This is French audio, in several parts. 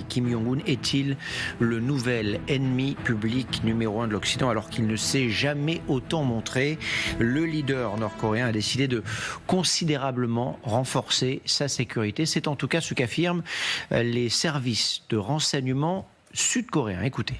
Kim Jong-un est-il le nouvel ennemi public numéro 1 de l'Occident alors qu'il ne s'est jamais autant montré? Le leader nord-coréen a décidé de considérablement renforcer sa sécurité. C'est en tout cas ce qu'affirment les services de renseignement sud-coréens. Écoutez.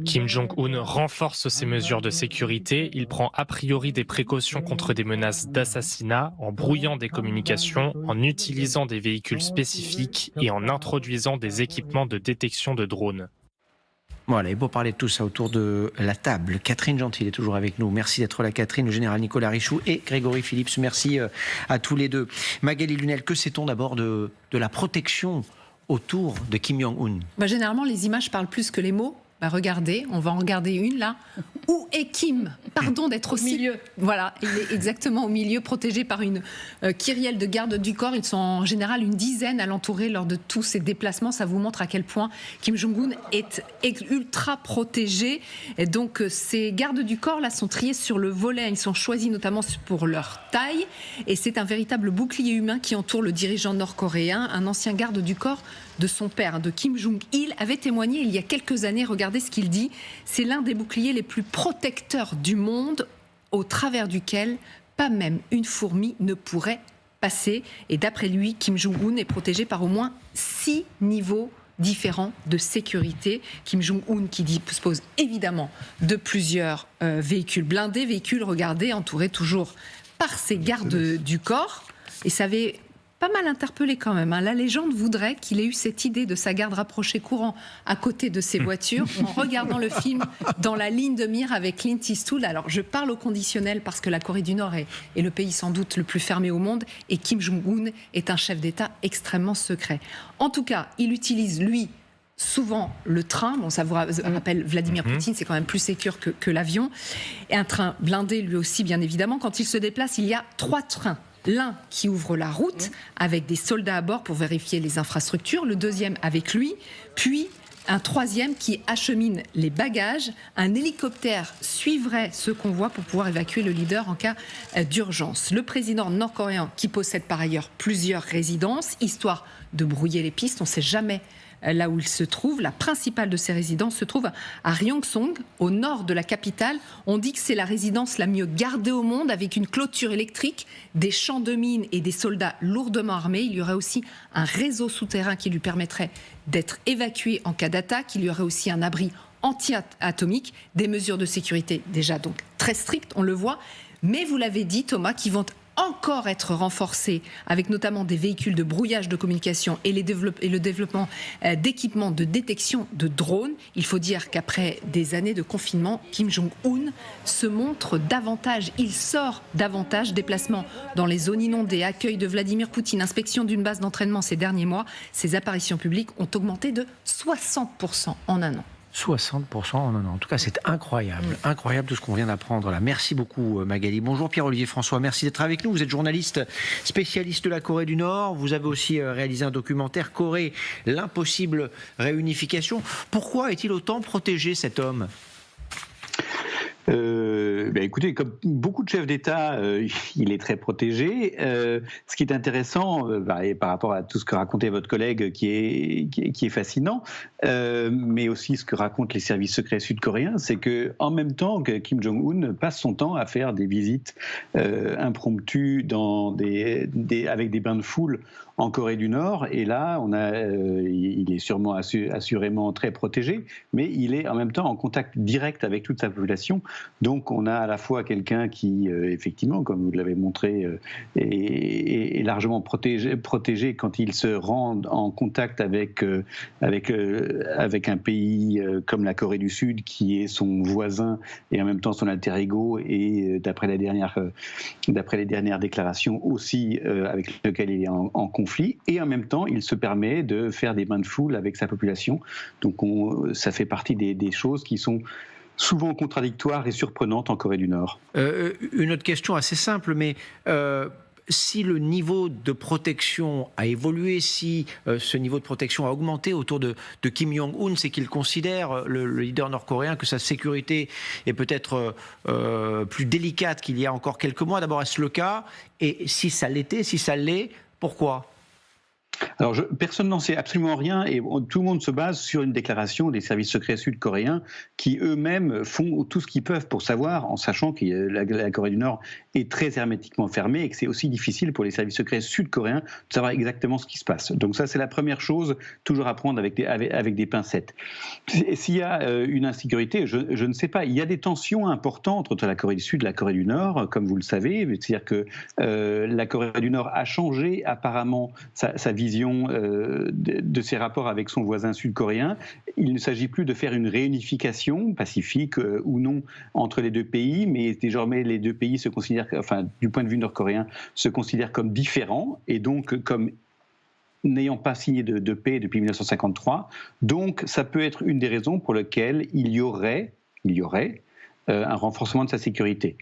Kim Jong-un renforce ses mesures de sécurité. Il prend a priori des précautions contre des menaces d'assassinat en brouillant des communications, en utilisant des véhicules spécifiques et en introduisant des équipements de détection de drones. Voilà, et pour parler de tout ça autour de la table, Catherine Gentil est toujours avec nous. Merci d'être là, Catherine. Le général Nicolas Richoux et Grégory Phillips. Merci à tous les deux. Magali Lunel, que sait-on d'abord de la protection autour de Kim Jong-un? Généralement, les images parlent plus que les mots. Regardez, on va en regarder une là. Où est Kim? Pardon d'être aussi... Au milieu. Voilà, il est exactement au milieu, protégé par une kyrielle de gardes du corps. Ils sont en général une dizaine à l'entourer lors de tous ces déplacements. Ça vous montre à quel point Kim Jong-un est ultra protégé. Et donc ces gardes du corps là sont triés sur le volet. Ils sont choisis notamment pour leur taille. Et c'est un véritable bouclier humain qui entoure le dirigeant nord-coréen. Un ancien garde du corps de son père, de Kim Jong-il, avait témoigné il y a quelques années. Regardez ce qu'il dit. C'est l'un des boucliers les plus protecteurs du monde, au travers duquel pas même une fourmi ne pourrait passer. Et d'après lui, Kim Jong-un est protégé par au moins 6 niveaux différents de sécurité. Kim Jong-un qui dispose évidemment de plusieurs véhicules blindés, regardez, entourés toujours par ses gardes du corps. Et ça avait pas mal interpellé quand même. La légende voudrait qu'il ait eu cette idée de sa garde rapprochée courant à côté de ses voitures en regardant le film Dans la ligne de mire avec Clint Eastwood. Alors je parle au conditionnel parce que la Corée du Nord est le pays sans doute le plus fermé au monde et Kim Jong-un est un chef d'État extrêmement secret. En tout cas, il utilise lui souvent le train, bon, ça vous rappelle Vladimir Poutine, c'est quand même plus sécure que l'avion, et un train blindé lui aussi bien évidemment. Quand il se déplace, il y a 3 trains. L'un qui ouvre la route avec des soldats à bord pour vérifier les infrastructures, le deuxième avec lui, puis un troisième qui achemine les bagages. Un hélicoptère suivrait ce convoi pour pouvoir évacuer le leader en cas d'urgence. Le président nord-coréen, qui possède par ailleurs plusieurs résidences, histoire de brouiller les pistes, on ne sait jamais là où il se trouve. La principale de ces résidences se trouve à Ryongsong, au nord de la capitale. On dit que c'est la résidence la mieux gardée au monde, avec une clôture électrique, des champs de mines et des soldats lourdement armés. Il y aurait aussi un réseau souterrain qui lui permettrait d'être évacué en cas d'attaque. Il y aurait aussi un abri anti-atomique, des mesures de sécurité déjà donc très strictes, on le voit. Mais vous l'avez dit Thomas, qui vont encore être renforcés avec notamment des véhicules de brouillage de communication et le développement d'équipements de détection de drones. Il faut dire qu'après des années de confinement, Kim Jong-un se montre davantage, il sort davantage. Déplacements dans les zones inondées, accueil de Vladimir Poutine, inspection d'une base d'entraînement ces derniers mois. Ses apparitions publiques ont augmenté de 60% en un an. 60% en un an. En tout cas, c'est incroyable. Incroyable tout ce qu'on vient d'apprendre là. Merci beaucoup Magali. Bonjour Pierre-Olivier François, merci d'être avec nous. Vous êtes journaliste spécialiste de la Corée du Nord. Vous avez aussi réalisé un documentaire Corée, l'impossible réunification. Pourquoi est-il autant protégé cet homme ? Écoutez, comme beaucoup de chefs d'État, il est très protégé. Ce qui est intéressant, par rapport à tout ce que racontait votre collègue, qui est fascinant, mais aussi ce que racontent les services secrets sud-coréens, c'est que en même temps que Kim Jong-un passe son temps à faire des visites impromptues avec des bains de foule en Corée du Nord, et là, il est sûrement assurément très protégé, mais il est en même temps en contact direct avec toute sa population. Donc, on a à la fois quelqu'un qui, effectivement, comme vous l'avez montré, est largement protégé quand il se rend en contact avec un pays comme la Corée du Sud, qui est son voisin et en même temps son alter ego, et d'après les dernières déclarations aussi avec lequel il est en conflit. Et en même temps, il se permet de faire des bains de foule avec sa population. Donc, ça fait partie des choses qui sont souvent contradictoires et surprenantes en Corée du Nord. Une autre question assez simple, mais si le niveau de protection a évolué, si ce niveau de protection a augmenté autour de Kim Jong-un, c'est qu'il considère, le leader nord-coréen, que sa sécurité est peut-être plus délicate qu'il y a encore quelques mois. D'abord, est-ce le cas ? Et si ça l'était, si ça l'est, pourquoi ? Alors, personne n'en sait absolument rien et tout le monde se base sur une déclaration des services secrets sud-coréens qui eux-mêmes font tout ce qu'ils peuvent pour savoir, en sachant que la Corée du Nord est très hermétiquement fermée et que c'est aussi difficile pour les services secrets sud-coréens de savoir exactement ce qui se passe. Donc ça, c'est la première chose, toujours à prendre avec des pincettes. S'il y a une insécurité, je ne sais pas. Il y a des tensions importantes entre la Corée du Sud et la Corée du Nord, comme vous le savez. C'est-à-dire que la Corée du Nord a changé apparemment sa vision de ses rapports avec son voisin sud-coréen. Il ne s'agit plus de faire une réunification pacifique ou non entre les deux pays, mais désormais les deux pays se considèrent, enfin du point de vue nord-coréen, se considèrent comme différents et donc comme n'ayant pas signé de paix depuis 1953. Donc ça peut être une des raisons pour lesquelles il y aurait un renforcement de sa sécurité.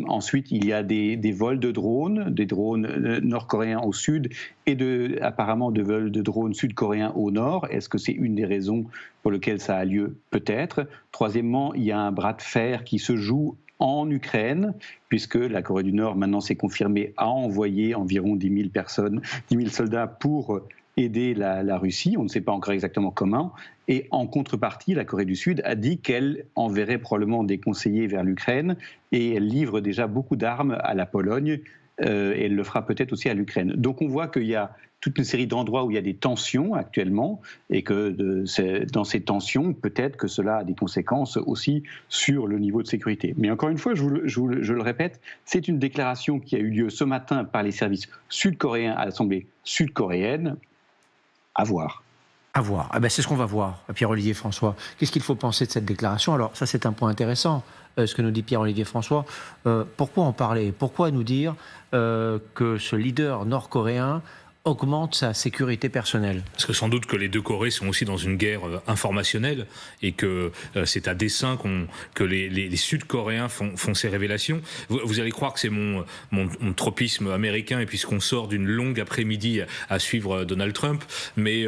Ensuite, il y a des vols de drones, des drones nord-coréens au sud et apparemment de vols de drones sud-coréens au nord. Est-ce que c'est une des raisons pour lesquelles ça a lieu? Peut-être. Troisièmement, il y a un bras de fer qui se joue en Ukraine, puisque la Corée du Nord, maintenant, s'est confirmée à envoyer environ 10 000 soldats pour aider la Russie. On ne sait pas encore exactement comment. Et en contrepartie, la Corée du Sud a dit qu'elle enverrait probablement des conseillers vers l'Ukraine et elle livre déjà beaucoup d'armes à la Pologne et elle le fera peut-être aussi à l'Ukraine. Donc on voit qu'il y a toute une série d'endroits où il y a des tensions actuellement et que dans ces tensions, peut-être que cela a des conséquences aussi sur le niveau de sécurité. Mais encore une fois, je le répète, c'est une déclaration qui a eu lieu ce matin par les services sud-coréens à l'Assemblée sud-coréenne. À voir. À voir. Ah ben c'est ce qu'on va voir, Pierre-Olivier François. Qu'est-ce qu'il faut penser de cette déclaration? Alors ça, c'est un point intéressant, ce que nous dit Pierre-Olivier François. Pourquoi en parler? Pourquoi nous dire que ce leader nord-coréen augmente sa sécurité personnelle? Parce que sans doute que les deux Corées sont aussi dans une guerre informationnelle et que c'est à dessein que les Sud-Coréens font ces révélations. Vous allez croire que c'est mon tropisme américain et puisqu'on sort d'une longue après-midi à suivre Donald Trump, mais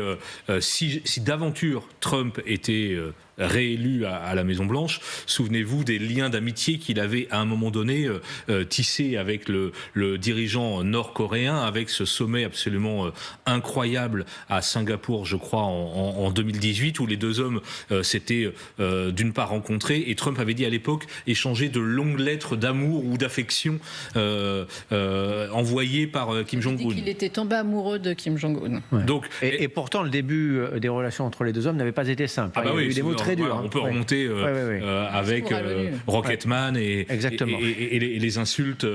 si d'aventure Trump était réélu à la Maison-Blanche, souvenez-vous des liens d'amitié qu'il avait à un moment donné tissés avec le dirigeant nord-coréen, avec ce sommet absolument incroyable à Singapour, je crois, en 2018, où les deux hommes s'étaient d'une part rencontrés, et Trump avait dit à l'époque échanger de longues lettres d'amour ou d'affection envoyées par Kim Jong-un. Il était tombé amoureux de Kim Jong-un. Ouais. Donc, et pourtant, le début des relations entre les deux hommes n'avait pas été simple. Ah bah il y a eu des mots très durs. Voilà, on peut remonter avec Rocketman et les insultes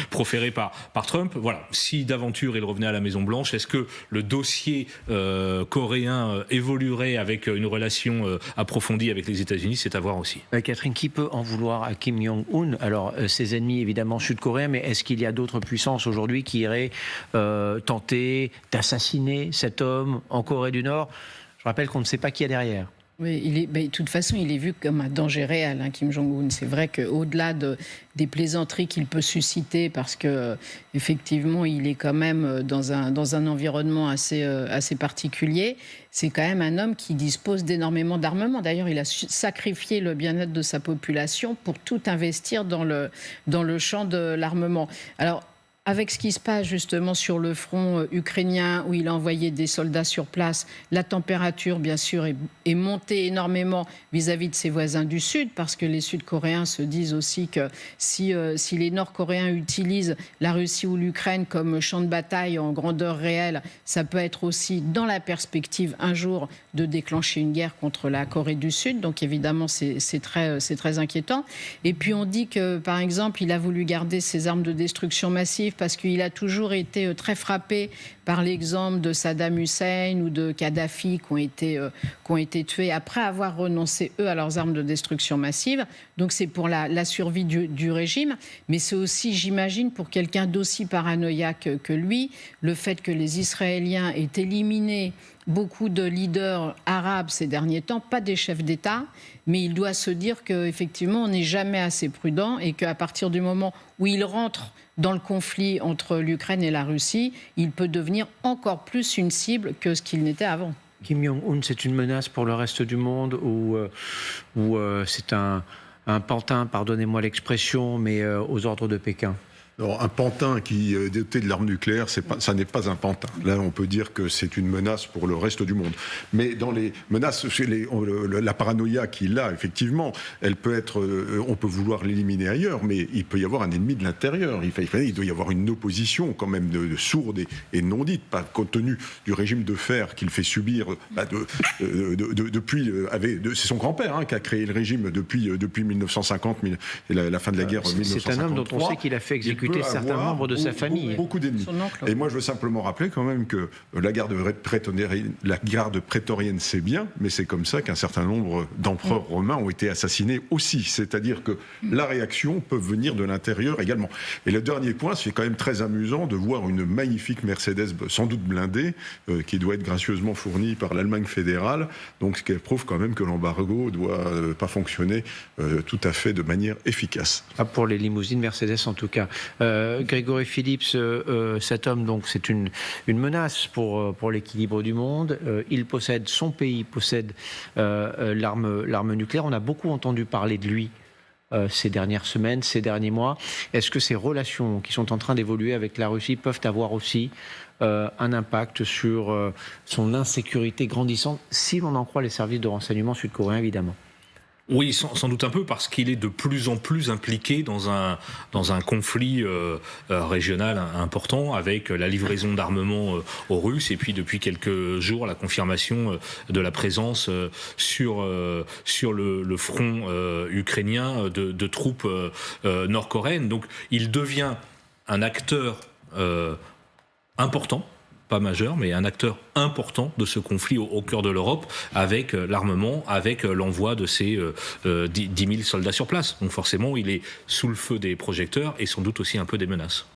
proférées par Trump. Voilà. Si d'aventure il revenait à la Maison-Blanche, est-ce que le dossier coréen évoluerait avec une relation approfondie avec les États-Unis? C'est à voir aussi. Catherine, qui peut en vouloir à Kim Jong-un? Alors, ses ennemis évidemment sud-coréens, mais est-ce qu'il y a d'autres puissances aujourd'hui qui iraient tenter d'assassiner cet homme en Corée du Nord? Je rappelle qu'on ne sait pas qui est derrière. Oui, de toute façon, il est vu comme un danger réel, Kim Jong-un. C'est vrai qu'au-delà des plaisanteries qu'il peut susciter, parce que effectivement, il est quand même dans un environnement assez particulier, c'est quand même un homme qui dispose d'énormément d'armement. D'ailleurs, il a sacrifié le bien-être de sa population pour tout investir dans le champ de l'armement. Alors, avec ce qui se passe justement sur le front ukrainien, où il a envoyé des soldats sur place, la température, bien sûr, est montée énormément vis-à-vis de ses voisins du Sud, parce que les Sud-Coréens se disent aussi que si les Nord-Coréens utilisent la Russie ou l'Ukraine comme champ de bataille en grandeur réelle, ça peut être aussi dans la perspective un jour de déclencher une guerre contre la Corée du Sud. Donc évidemment, c'est très inquiétant. Et puis on dit que, par exemple, il a voulu garder ses armes de destruction massive parce qu'il a toujours été très frappé par l'exemple de Saddam Hussein ou de Kadhafi qui ont été tués après avoir renoncé, eux, à leurs armes de destruction massive. Donc c'est pour la survie du régime, mais c'est aussi, j'imagine, pour quelqu'un d'aussi paranoïaque que lui, le fait que les Israéliens aient éliminé beaucoup de leaders arabes ces derniers temps, pas des chefs d'État, mais il doit se dire qu'effectivement, on n'est jamais assez prudent et qu'à partir du moment où il rentre dans le conflit entre l'Ukraine et la Russie, il peut devenir encore plus une cible que ce qu'il n'était avant. Kim Jong-un, c'est une menace pour le reste du monde ou c'est un pantin, pardonnez-moi l'expression, mais aux ordres de Pékin? Alors, un pantin qui est doté de l'arme nucléaire, ça n'est pas un pantin. Là, on peut dire que c'est une menace pour le reste du monde. Mais dans les menaces, la paranoïa qu'il a, effectivement, elle peut être, on peut vouloir l'éliminer ailleurs, mais il peut y avoir un ennemi de l'intérieur. Il doit y avoir une opposition quand même de sourde et non dite, pas compte tenu du régime de fer qu'il fait subir depuis. C'est son grand-père qui a créé le régime depuis 1950, la fin de la guerre 1953. C'est un homme dont on sait qu'il a fait exécuter certains membres de sa famille. Beaucoup d'ennemis. Et moi, je veux simplement rappeler quand même que la garde prétorienne, c'est bien, mais c'est comme ça qu'un certain nombre d'empereurs romains ont été assassinés aussi. C'est-à-dire que la réaction peut venir de l'intérieur également. Et le dernier point, c'est quand même très amusant de voir une magnifique Mercedes, sans doute blindée, qui doit être gracieusement fournie par l'Allemagne fédérale. Donc, ce qui prouve quand même que l'embargo ne doit pas fonctionner tout à fait de manière efficace. Pas pour les limousines Mercedes en tout cas. Grégory Phillips, cet homme, donc, c'est une menace pour l'équilibre du monde. Son pays possède l'arme nucléaire. On a beaucoup entendu parler de lui ces dernières semaines, ces derniers mois. Est-ce que ces relations qui sont en train d'évoluer avec la Russie peuvent avoir aussi un impact sur son insécurité grandissante, si l'on en croit les services de renseignement sud-coréens, évidemment? Oui, sans doute un peu, parce qu'il est de plus en plus impliqué dans un conflit régional important, avec la livraison d'armements aux Russes, et puis depuis quelques jours la confirmation de la présence sur le front ukrainien de troupes nord-coréennes. Donc il devient un acteur important, pas majeur, mais un acteur important de ce conflit au cœur de l'Europe, avec l'armement, avec l'envoi de ces 10 000 soldats sur place. Donc forcément, il est sous le feu des projecteurs et sans doute aussi un peu des menaces.